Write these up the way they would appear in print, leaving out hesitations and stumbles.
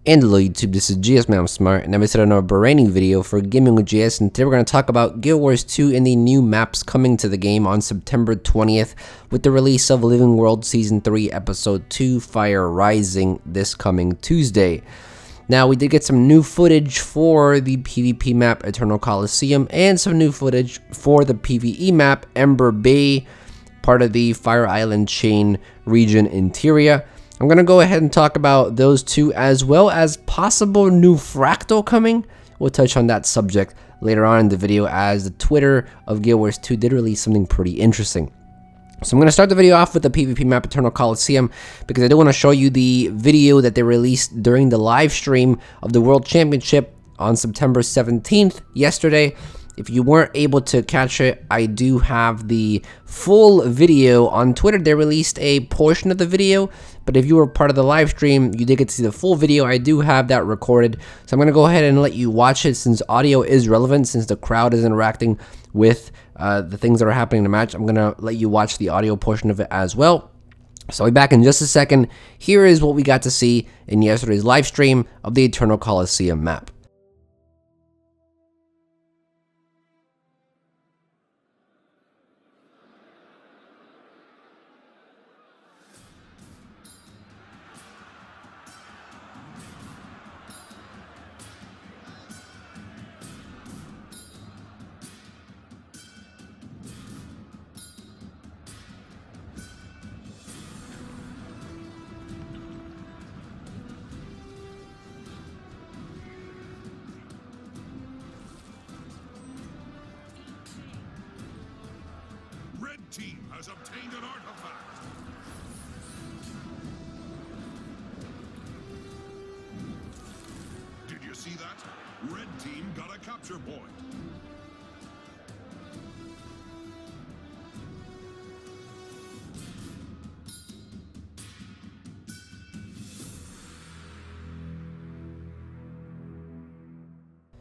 And hello YouTube, this is GSmaniamsmart, and I'm set another brand new video for Gaming with GS, and today we're going to talk about Guild Wars 2 and the new maps coming to the game on September 20th with the release of Living World Season 3 Episode 2 Fire Rising this coming Tuesday. Now, we did get some new footage for the PvP map Eternal Coliseum and some new footage for the PVE map Ember Bay, part of the Fire Island chain region interior. I'm going to go ahead and talk about those two as well as possible new Fractal coming. We'll touch on that subject later on in the video as the Twitter of Guild Wars 2 did release something pretty interesting. So I'm going to start the video off with the PvP map Eternal Coliseum because I do want to show you the video that they released during the live stream of the World Championship on September 17th, yesterday. If you weren't able to catch it, I do have the full video on Twitter. They released a portion of the video, but if you were part of the live stream, you did get to see the full video. I do have that recorded, so I'm going to go ahead and let you watch it since audio is relevant, since the crowd is interacting with the things that are happening in the match. I'm going to let you watch the audio portion of it as well. So I'll be back in just a second. Here is what we got to see in yesterday's live stream of the Eternal Coliseum map. Red team has obtained an artifact. Did you see that? Red team got a capture point.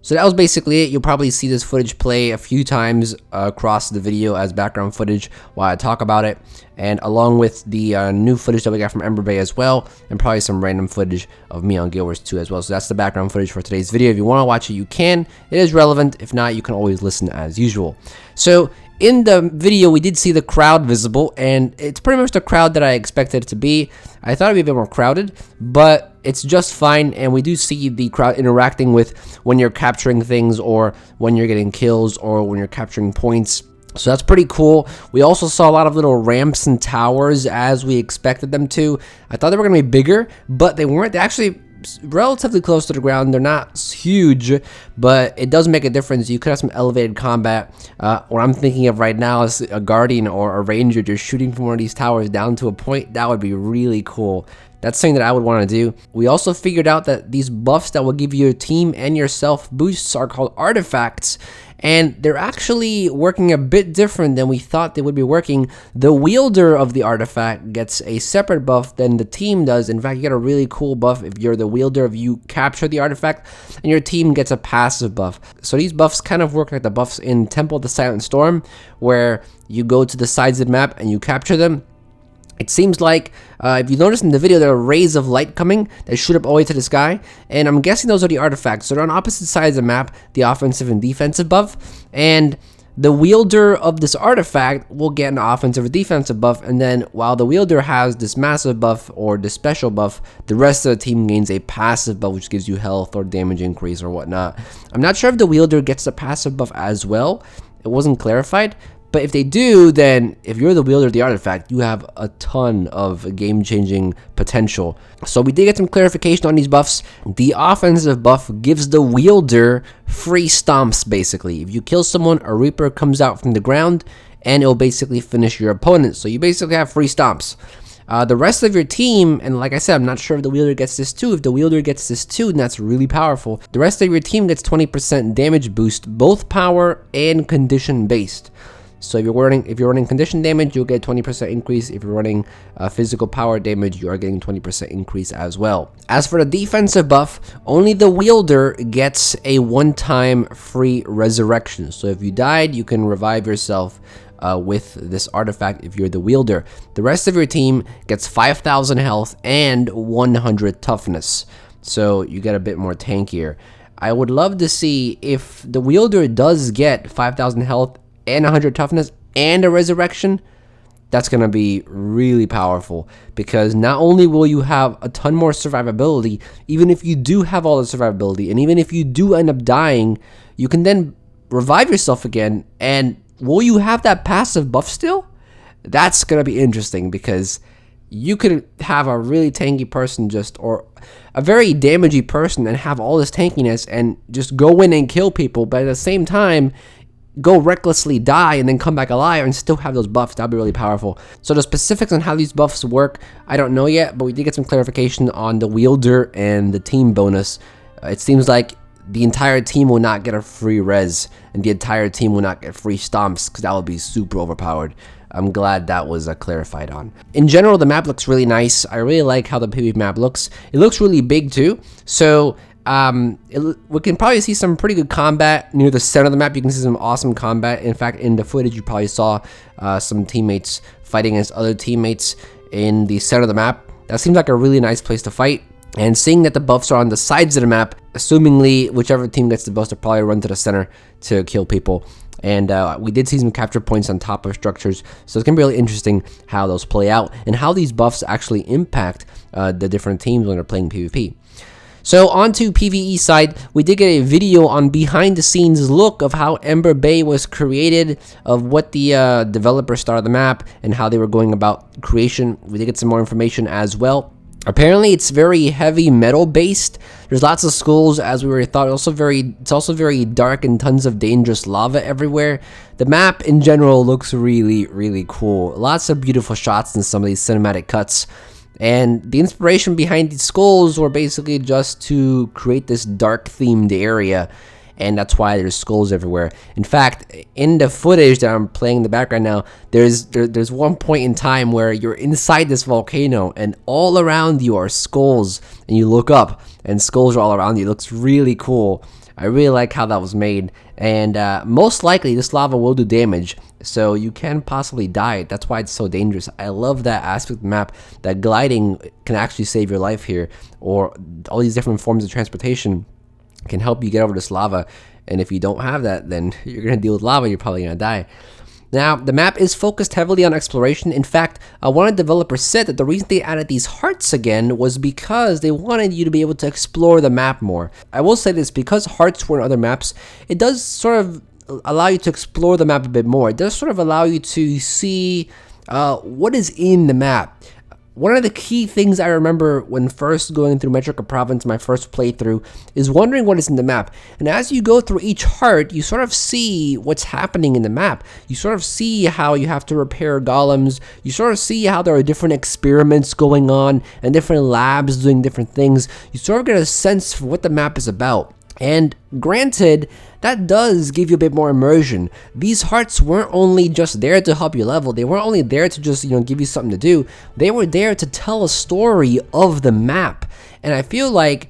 So that was basically it. You'll probably see this footage play a few times across the video as background footage while I talk about it, and along with the new footage that we got from Ember Bay as well, and probably some random footage of me on Guild Wars 2 as well. So that's the background footage for today's video. If you want to watch it, you can. It is relevant. If not, you can always listen as usual. So in the video, we did see the crowd visible, and it's pretty much the crowd that I expected it to be. I thought it'd be a bit more crowded, but it's just fine, and we do see the crowd interacting with when you're capturing things, or when you're getting kills, or when you're capturing points. So that's pretty cool. We also saw a lot of little ramps and towers as we expected them to. I thought they were going to be bigger, but they weren't. They actually relatively close to the ground. They're not huge, but it does make a difference. You could have some elevated combat. What I'm thinking of right now is a guardian or a ranger just shooting from one of these towers down to a point. That would be really cool. That's something that I would want to do. We also figured out that these buffs that will give your team and yourself boosts are called artifacts, and they're actually working a bit different than we thought they would be working. The wielder of the artifact gets a separate buff than the team does. In fact, you get a really cool buff if you're the wielder, if you capture the artifact, and your team gets a passive buff. So these buffs kind of work like the buffs in Temple of the Silent Storm, where you go to the sides of the map and you capture them. It seems like, if you notice in the video, there are rays of light coming that shoot up all the way to the sky, and I'm guessing those are the artifacts. So they're on opposite sides of the map, the offensive and defensive buff, and the wielder of this artifact will get an offensive or defensive buff, and then while the wielder has this massive buff or this special buff, the rest of the team gains a passive buff, which gives you health or damage increase or whatnot. I'm not sure if the wielder gets the passive buff as well. It wasn't clarified. But if they do, then if you're the wielder of the artifact, you have a ton of game-changing potential. So we did get some clarification on these buffs. The offensive buff gives the wielder free stomps, basically. If you kill someone, a Reaper comes out from the ground, and it'll basically finish your opponent. So you basically have free stomps. The rest of your team, and like I said, I'm not sure if the wielder gets this too. If the wielder gets this too, then that's really powerful. The rest of your team gets 20% damage boost, both power and condition-based. So if you're running condition damage, you'll get 20% increase. If you're running physical power damage, you are getting 20% increase as well. As for the defensive buff, only the wielder gets a one-time free resurrection. So if you died, you can revive yourself with this artifact if you're the wielder. The rest of your team gets 5,000 health and 100 toughness. so you get a bit more tankier. I would love to see if the wielder does get 5,000 health and 100 toughness and a resurrection. That's going to be really powerful, because not only will you have a ton more survivability, even if you do have all the survivability, and even if you do end up dying, you can then revive yourself again. And will you have that passive buff still? That's going to be interesting, because you could have a really tanky person or a very damagey person and have all this tankiness and just go in and kill people, but at the same time go recklessly die and then come back alive and still have those buffs. That'd be really powerful. So the specifics on how these buffs work, I don't know yet, but we did get some clarification on the wielder and the team bonus. It seems like the entire team will not get a free res, and the entire team will not get free stomps, because that would be super overpowered. I'm glad that was clarified on. In general, the map looks really nice. I really like how the PvP map looks. It looks really big too, so we can probably see some pretty good combat near the center of the map. You can see some awesome combat. In fact, in the footage, you probably saw some teammates fighting against other teammates in the center of the map. That seems like a really nice place to fight. And seeing that the buffs are on the sides of the map, assumingly whichever team gets the buffs will probably run to the center to kill people. And we did see some capture points on top of structures, so it's going to be really interesting how those play out and how these buffs actually impact the different teams when they're playing PvP. So on to PvE side, we did get a video on behind the scenes look of how Ember Bay was created, of what the developers started the map and how they were going about creation. We did get some more information as well. Apparently it's very heavy metal based. There's lots of skulls, as we were thought. It's also very dark and tons of dangerous lava everywhere. The map in general looks really, really cool. Lots of beautiful shots in some of these cinematic cuts. And the inspiration behind these skulls were basically just to create this dark themed area, and that's why there's skulls everywhere. In fact, in the footage that I'm playing in the background now, there's one point in time where you're inside this volcano and all around you are skulls, and you look up and skulls are all around you. It looks really cool. I really like how that was made, and most likely this lava will do damage, so you can possibly die. That's why it's so dangerous. I love that aspect of the map, that gliding can actually save your life here, or all these different forms of transportation can help you get over this lava. And if you don't have that, then you're going to deal with lava, you're probably going to die. Now, the map is focused heavily on exploration. In fact, one of the developers said that the reason they added these hearts again was because they wanted you to be able to explore the map more. I will say this, because hearts were in other maps, it does sort of allow you to explore the map a bit more. It does sort of allow you to see what is in the map. One of the key things I remember when first going through Metrica Province, my first playthrough, is wondering what is in the map. And as you go through each heart, you sort of see what's happening in the map. You sort of see how you have to repair golems. You sort of see how there are different experiments going on and different labs doing different things. You sort of get a sense for what the map is about. And granted, that does give you a bit more immersion. These hearts weren't only just there to help you level. They weren't only there to just, give you something to do. They were there to tell a story of the map. And I feel like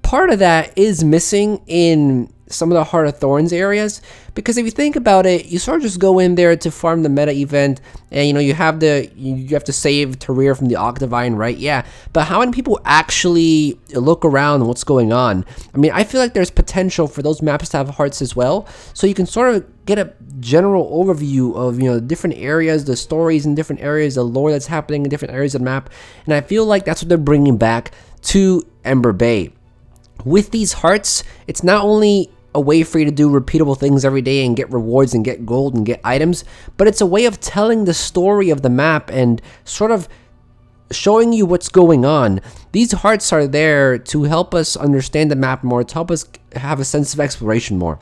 part of that is missing in some of the Heart of Thorns areas, because if you think about it, you sort of just go in there to farm the meta event, and you have to save Tarir from the Octavine, right? Yeah, but how many people actually look around what's going on? I mean, I feel like there's potential for those maps to have hearts as well, so you can sort of get a general overview of different areas, the stories in different areas, the lore that's happening in different areas of the map, and I feel like that's what they're bringing back to Ember Bay. With these hearts, it's not only a way for you to do repeatable things every day and get rewards and get gold and get items, but it's a way of telling the story of the map and sort of showing you what's going on. These hearts are there to help us understand the map more, to help us have a sense of exploration more.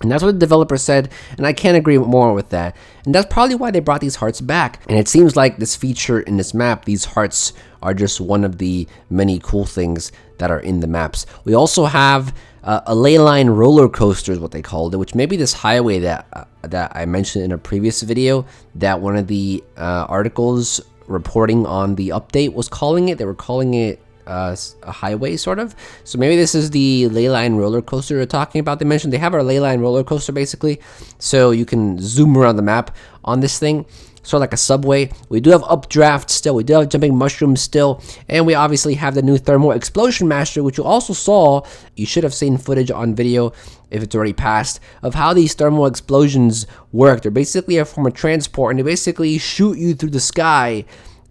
And that's what the developer said, and I can't agree more with that. And that's probably why they brought these hearts back. And it seems like this feature in this map, these hearts are just one of the many cool things that are in the maps. We also have a leyline roller coaster is what they called it, which may be this highway that I mentioned in a previous video, that one of the articles reporting on the update was calling it. They were calling it a highway sort of. So maybe this is the leyline roller coaster they're talking about. They mentioned they have our leyline roller coaster basically, so you can zoom around the map on this thing. Sort of like a subway. We do have updraft still, we do have jumping mushrooms still, and we obviously have the new thermal explosion master, which you also saw. You should have seen footage on video if it's already passed of how these thermal explosions work. They're basically a form of transport, and they basically shoot you through the sky,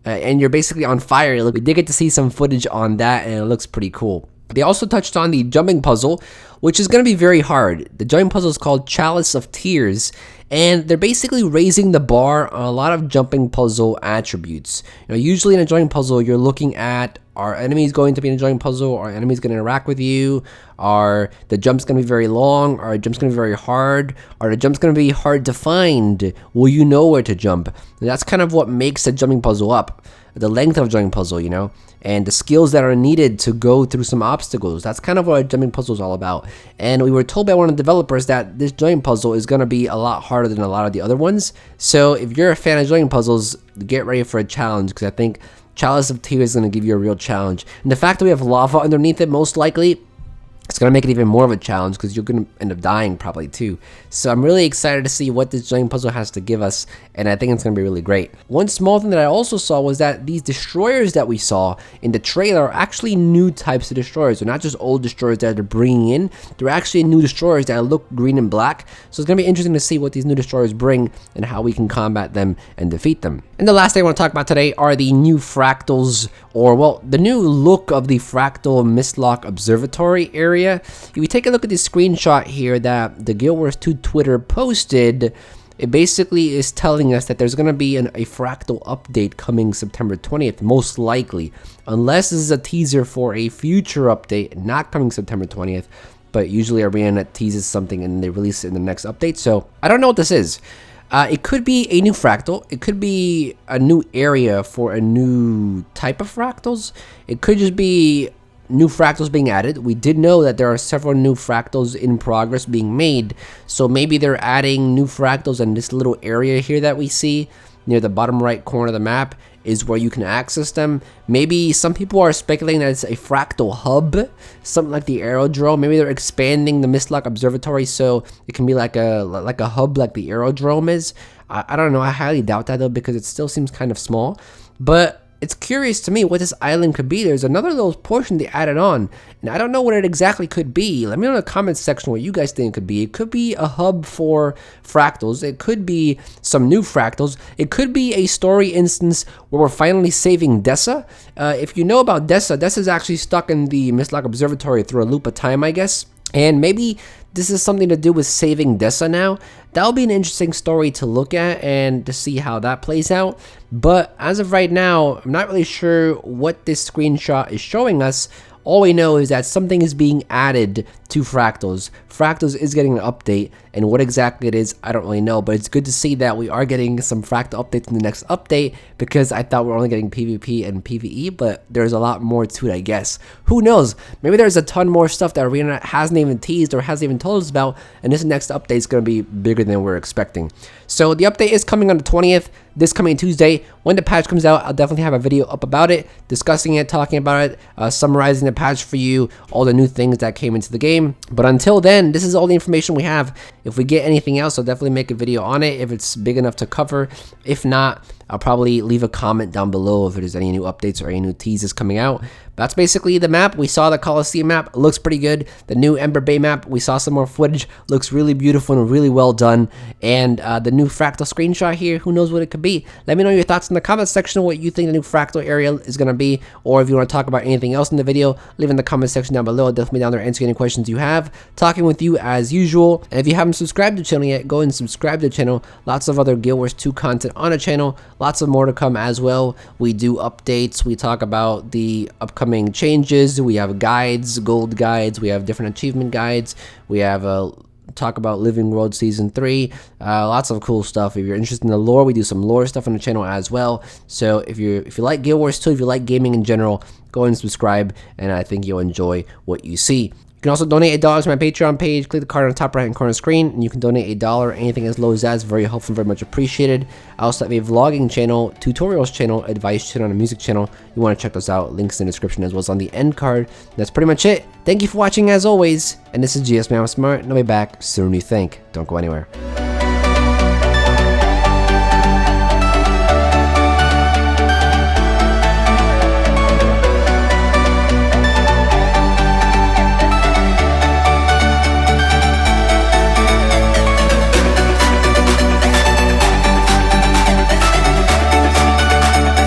and you're basically on fire. Look, we did get to see some footage on that, and it looks pretty cool. They also touched on the jumping puzzle, which is going to be very hard. The jumping puzzle is called Chalice of Tears, and they're basically raising the bar on a lot of jumping puzzle attributes. Usually in a jumping puzzle, you're looking at, are enemies going to be in a jumping puzzle? Are enemies going to interact with you? Are the jumps going to be very long? Are the jumps going to be very hard? Are the jumps going to be hard to find? Will you know where to jump? And that's kind of what makes a jumping puzzle up. The length of a jumping puzzle, and the skills that are needed to go through some obstacles. That's kind of what a jumping puzzle is all about. And we were told by one of the developers that this jumping puzzle is going to be a lot harder than a lot of the other ones. So if you're a fan of jumping puzzles, get ready for a challenge, because I think Chalice of Tears is going to give you a real challenge. And the fact that we have lava underneath it, most likely, it's going to make it even more of a challenge, because you're going to end up dying probably too. So I'm really excited to see what this jumping puzzle has to give us, and I think it's going to be really great. One small thing that I also saw was that these destroyers that we saw in the trailer are actually new types of destroyers. They're not just old destroyers that they're bringing in. They're actually new destroyers that look green and black. So it's going to be interesting to see what these new destroyers bring and how we can combat them and defeat them. And the last thing I want to talk about today are the new fractals, or well, the new look of the Fractal Mistlock Observatory area. If we take a look at this screenshot here that the Guild Wars 2 Twitter posted, it basically is telling us that there's going to be a Fractal update coming September 20th, most likely, unless this is a teaser for a future update, not coming September 20th, but usually ArenaNet teases something and they release it in the next update. So I don't know what this is. It could be a new fractal. It could be a new area for a new type of fractals. It could just be new fractals being added. We did know that there are several new fractals in progress being made, so maybe they're adding new fractals, and this little area here that we see near the bottom right corner of the map is where you can access them. Maybe some people are speculating that it's a fractal hub, something like the aerodrome. Maybe they're expanding the Mistlock Observatory so it can be like a hub like the aerodrome is. I don't know. I highly doubt that though, because it still seems kind of small. But it's curious to me what this island could be. There's another little portion they added on, and I don't know what it exactly could be. Let me know in the comments section what you guys think it could be. It could be a hub for fractals. It could be some new fractals. It could be a story instance where we're finally saving Dessa. If you know about Dessa, Dessa's actually stuck in the Mistlock Observatory through a loop of time, I guess. And maybe this is something to do with saving Dessa now. That'll be an interesting story to look at and to see how that plays out. But as of right now, I'm not really sure what this screenshot is showing us. All we know is that something is being added to Fractals. Fractals is getting an update, and what exactly it is, I don't really know, but it's good to see that we are getting some Fractal updates in the next update, because I thought we were only getting PvP and PVE, but there's a lot more to it, I guess. Who knows? Maybe there's a ton more stuff that ArenaNet hasn't even teased or hasn't even told us about, and this next update is going to be bigger than we're expecting. So the update is coming on the 20th, this coming Tuesday. When the patch comes out, I'll definitely have a video up about it, discussing it, talking about it, summarizing the patch for you, all the new things that came into the game. But until then, this is all the information we have. If we get anything else, I'll definitely make a video on it if it's big enough to cover. If not, I'll probably leave a comment down below if there's any new updates or any new teases coming out. That's basically the map. We saw the Coliseum map. It looks pretty good. The new Ember Bay map, we saw some more footage. Looks really beautiful and really well done. And the new Fractal screenshot here, who knows what it could be. Let me know your thoughts in the comment section, what you think the new Fractal area is going to be. Or if you want to talk about anything else in the video, leave in the comment section down below. I'll definitely be down there answering any questions you have. Talking with you as usual. And if you haven't subscribed to the channel yet, go and subscribe to the channel. Lots of other Guild Wars 2 content on the channel. Lots of more to come as well. We do updates. We talk about the upcoming changes. We have guides, gold guides. We have different achievement guides. We have talk about Living World Season 3. Lots of cool stuff. If you're interested in the lore, we do some lore stuff on the channel as well. So if you like Guild Wars 2, if you like gaming in general, go and subscribe, and I think you'll enjoy what you see. You can also donate $1 to my Patreon page. Click the card on the top right hand corner of the screen, and you can donate $1. Anything as low as that is very helpful and very much appreciated. I also have a vlogging channel, tutorials channel, advice channel, and a music channel. You want to check those out. Links in the description as well as on the end card. That's pretty much it. Thank you for watching as always. And this is GSmaniamsmart, and I'll be back sooner than you think. Don't go anywhere.